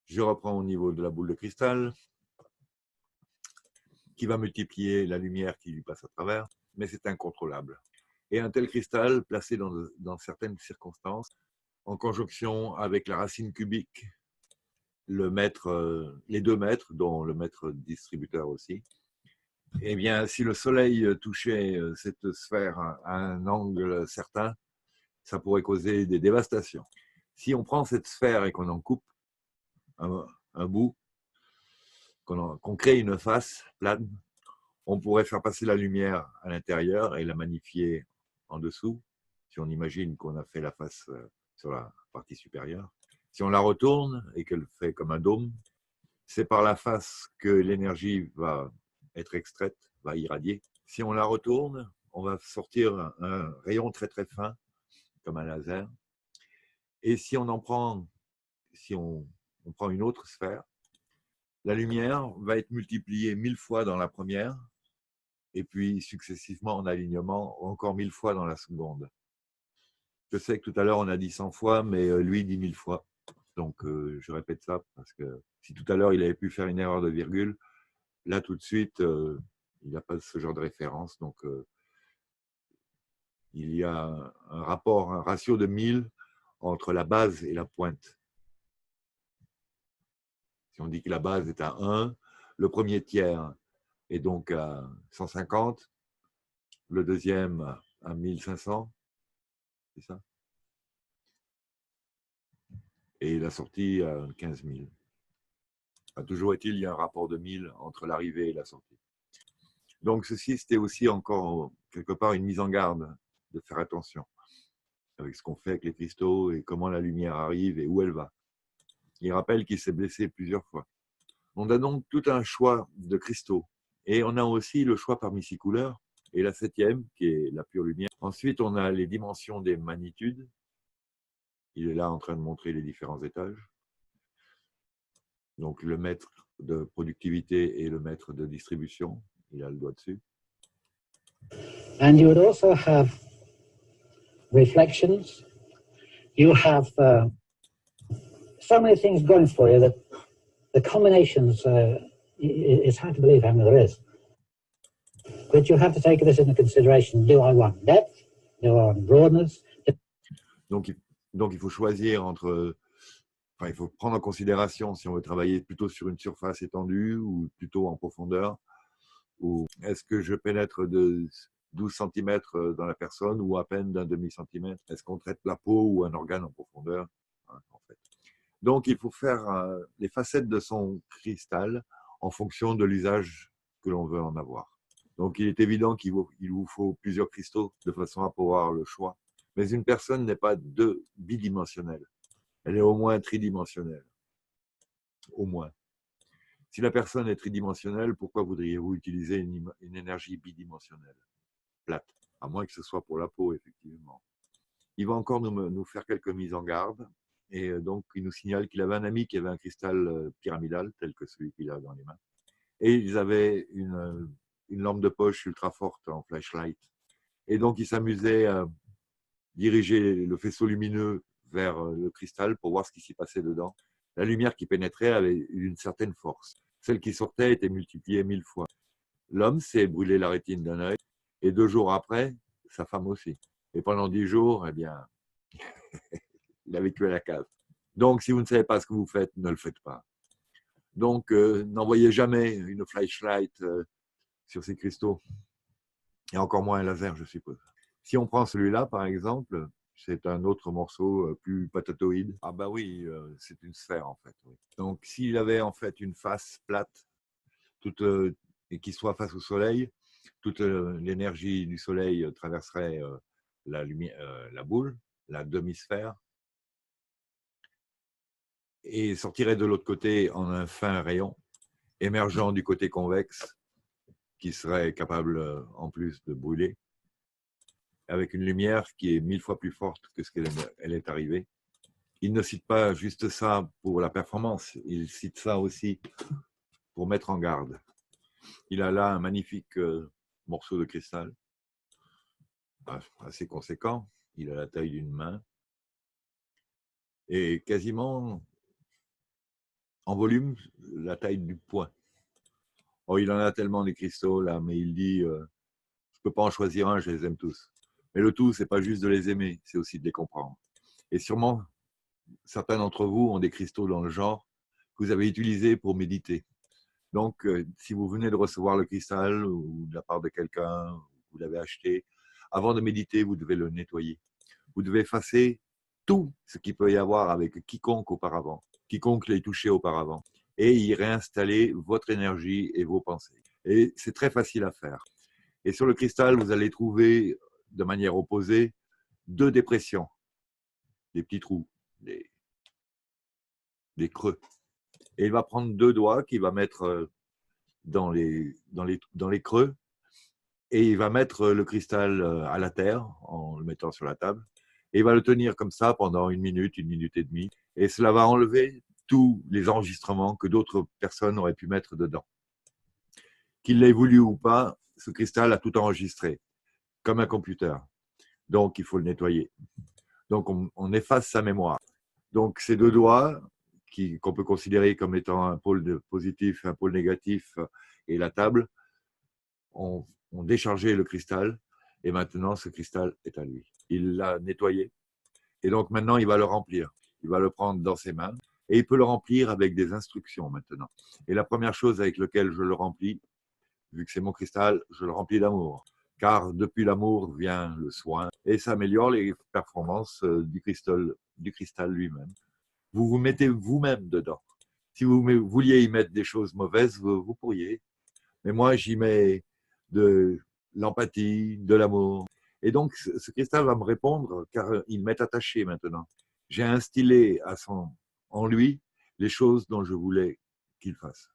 Je reprends au niveau de la boule de cristal, qui va multiplier la lumière qui lui passe à travers, mais c'est incontrôlable. Et un tel cristal, placé dans certaines circonstances, en conjonction avec la racine cubique, les 2 mètres, dont le mètre distributeur aussi, eh bien, si le soleil touchait cette sphère à un angle certain, ça pourrait causer des dévastations. Si on prend cette sphère et qu'on en coupe un bout, qu'on crée une face plane, on pourrait faire passer la lumière à l'intérieur et la magnifier en dessous, si on imagine qu'on a fait la face sur la partie supérieure. Si on la retourne et qu'elle fait comme un dôme, c'est par la face que l'énergie va être extraite, va irradier. Si on la retourne, on va sortir un rayon très très fin, comme un laser. Et si on prend une autre sphère, la lumière va être multipliée 1000 fois dans la première, et puis successivement en alignement, encore 1000 fois dans la seconde. Je sais que tout à l'heure on a dit 100 fois, mais lui dit 1000 fois. Donc je répète ça, parce que si tout à l'heure il avait pu faire une erreur de virgule, là tout de suite, il n'y a pas ce genre de référence. Donc il y a un ratio de 1000 entre la base et la pointe. Si on dit que la base est à 1, le premier tiers est donc à 150, le deuxième à 1500, c'est ça? Et la sortie à 15 000. Toujours est-il, il y a un rapport de 1000 entre l'arrivée et la sortie. Donc ceci, c'était aussi encore quelque part une mise en garde de faire attention avec ce qu'on fait avec les cristaux et comment la lumière arrive et où elle va. Il rappelle qu'il s'est blessé plusieurs fois. On a donc tout un choix de cristaux. Et on a aussi le choix parmi 6 couleurs. Et la 7e, qui est la pure lumière. Ensuite, on a les dimensions des magnitudes. Il est là en train de montrer les différents étages. Donc le mètre de productivité et le mètre de distribution. Il a le doigt dessus. And you would also have reflections. You have so many things going for you that the combinations, it's hard to believe how many there is. But you have to take this into consideration. Do I want depth? Do I want broadness? Donc il faut choisir entre... Enfin, il faut prendre en considération si on veut travailler plutôt sur une surface étendue ou plutôt en profondeur. Ou est-ce que je pénètre de 12 cm dans la personne ou à peine d'un demi-centimètre? Est-ce qu'on traite la peau ou un organe en profondeur, en fait? Donc, il faut faire les facettes de son cristal en fonction de l'usage que l'on veut en avoir. Donc, il est évident qu'il vous faut plusieurs cristaux de façon à pouvoir le choix. Mais une personne n'est pas bidimensionnelle. Elle est au moins tridimensionnelle. Au moins. Si la personne est tridimensionnelle, pourquoi voudriez-vous utiliser une énergie bidimensionnelle, plate? À moins que ce soit pour la peau, effectivement. Il va encore nous faire quelques mises en garde. Et donc, il nous signale qu'il avait un ami qui avait un cristal pyramidal, tel que celui qu'il a dans les mains. Et ils avaient une lampe de poche ultra forte en flashlight. Et donc, il s'amusait à diriger le faisceau lumineux vers le cristal pour voir ce qui s'y passait dedans. La lumière qui pénétrait avait une certaine force. Celle qui sortait était multipliée 1000 fois. L'homme s'est brûlé la rétine d'un œil, et 2 jours après, sa femme aussi. Et pendant 10 jours, eh bien, il a vécu à la cave. Donc, si vous ne savez pas ce que vous faites, ne le faites pas. Donc, n'envoyez jamais une flashlight sur ces cristaux. Et encore moins un laser, je suppose. Si on prend celui-là, par exemple, c'est un autre morceau plus patatoïde. Ah bah oui, c'est une sphère en fait. Oui. Donc s'il avait en fait une face plate et qui soit face au soleil, toute l'énergie du soleil traverserait la boule, la demi-sphère, et sortirait de l'autre côté en un fin rayon, émergeant du côté convexe, qui serait capable en plus de brûler, avec une lumière qui est 1000 fois plus forte que ce qu'elle est arrivée. Il ne cite pas juste ça pour la performance, il cite ça aussi pour mettre en garde. Il a là un magnifique morceau de cristal, assez conséquent, il a la taille d'une main, et quasiment en volume la taille du poing. Oh, il en a tellement des cristaux là, mais il dit je ne peux pas en choisir un, je les aime tous. Mais le tout, c'est pas juste de les aimer, c'est aussi de les comprendre. Et sûrement, certains d'entre vous ont des cristaux dans le genre que vous avez utilisés pour méditer. Donc, si vous venez de recevoir le cristal ou de la part de quelqu'un, vous l'avez acheté, avant de méditer, vous devez le nettoyer. Vous devez effacer tout ce qu'il peut y avoir avec quiconque auparavant, quiconque l'ait touché auparavant, et y réinstaller votre énergie et vos pensées. Et c'est très facile à faire. Et sur le cristal, vous allez trouver de manière opposée 2 dépressions, des petits trous, des creux. Et il va prendre 2 doigts qu'il va mettre dans les creux, et il va mettre le cristal à la terre en le mettant sur la table, et il va le tenir comme ça pendant 1 minute et demie, et cela va enlever tous les enregistrements que d'autres personnes auraient pu mettre dedans. Qu'il l'ait voulu ou pas, ce cristal a tout enregistré, comme un computer. Donc, il faut le nettoyer. Donc, on efface sa mémoire. Donc, ces 2 doigts, qu'on peut considérer comme étant un pôle positif, un pôle négatif, et la table, ont déchargé le cristal, et maintenant, ce cristal est à lui. Il l'a nettoyé, et donc maintenant, il va le remplir. Il va le prendre dans ses mains, et il peut le remplir avec des instructions maintenant. Et la première chose avec laquelle je le remplis, vu que c'est mon cristal, je le remplis d'amour. Car depuis l'amour vient le soin, et ça améliore les performances du cristal lui-même. Vous vous mettez vous-même dedans. Si vous vouliez y mettre des choses mauvaises, vous pourriez. Mais moi, j'y mets de l'empathie, de l'amour. Et donc, ce cristal va me répondre car il m'est attaché maintenant. J'ai instillé en lui les choses dont je voulais qu'il fasse,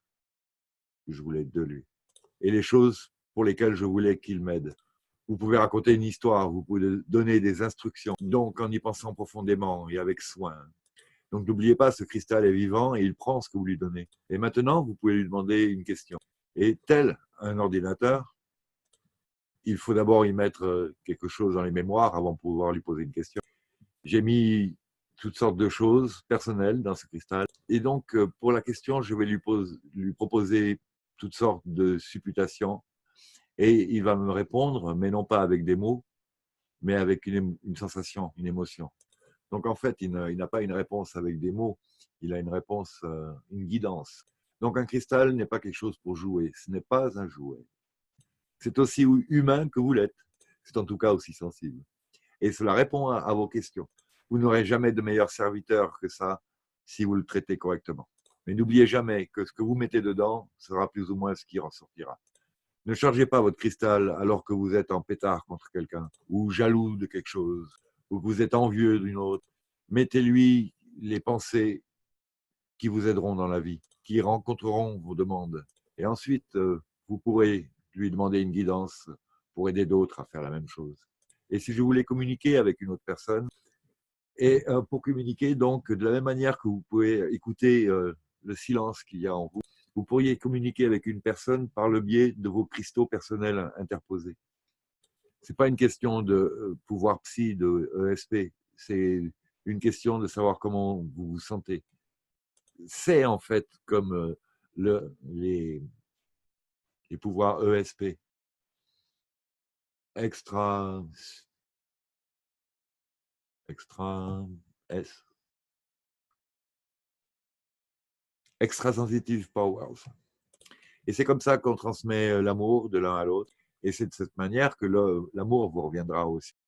que je voulais de lui, et les choses pour lesquelles je voulais qu'il m'aide. Vous pouvez raconter une histoire, vous pouvez donner des instructions, donc en y pensant profondément et avec soin. Donc n'oubliez pas, ce cristal est vivant et il prend ce que vous lui donnez. Et maintenant, vous pouvez lui demander une question. Et tel un ordinateur, il faut d'abord y mettre quelque chose dans les mémoires avant de pouvoir lui poser une question. J'ai mis toutes sortes de choses personnelles dans ce cristal. Et donc, pour la question, je vais lui proposer toutes sortes de supputations. Et il va me répondre, mais non pas avec des mots, mais avec une sensation, une émotion. Donc, en fait, il n'a pas une réponse avec des mots, il a une réponse, une guidance. Donc, un cristal n'est pas quelque chose pour jouer, ce n'est pas un jouet. C'est aussi humain que vous l'êtes. C'est en tout cas aussi sensible. Et cela répond à vos questions. Vous n'aurez jamais de meilleur serviteur que ça si vous le traitez correctement. Mais n'oubliez jamais que ce que vous mettez dedans sera plus ou moins ce qui ressortira. Ne chargez pas votre cristal alors que vous êtes en pétard contre quelqu'un, ou jaloux de quelque chose, ou que vous êtes envieux d'une autre. Mettez-lui les pensées qui vous aideront dans la vie, qui rencontreront vos demandes. Et ensuite, vous pourrez lui demander une guidance pour aider d'autres à faire la même chose. Et si je voulais communiquer avec une autre personne, et pour communiquer donc de la même manière que vous pouvez écouter le silence qu'il y a en vous, vous pourriez communiquer avec une personne par le biais de vos cristaux personnels interposés. Ce n'est pas une question de pouvoir psy, de ESP, c'est une question de savoir comment vous vous sentez. C'est en fait comme les pouvoirs ESP, extra S, extra sensitive powers. Et c'est comme ça qu'on transmet l'amour de l'un à l'autre. Et c'est de cette manière que l'amour vous reviendra aussi.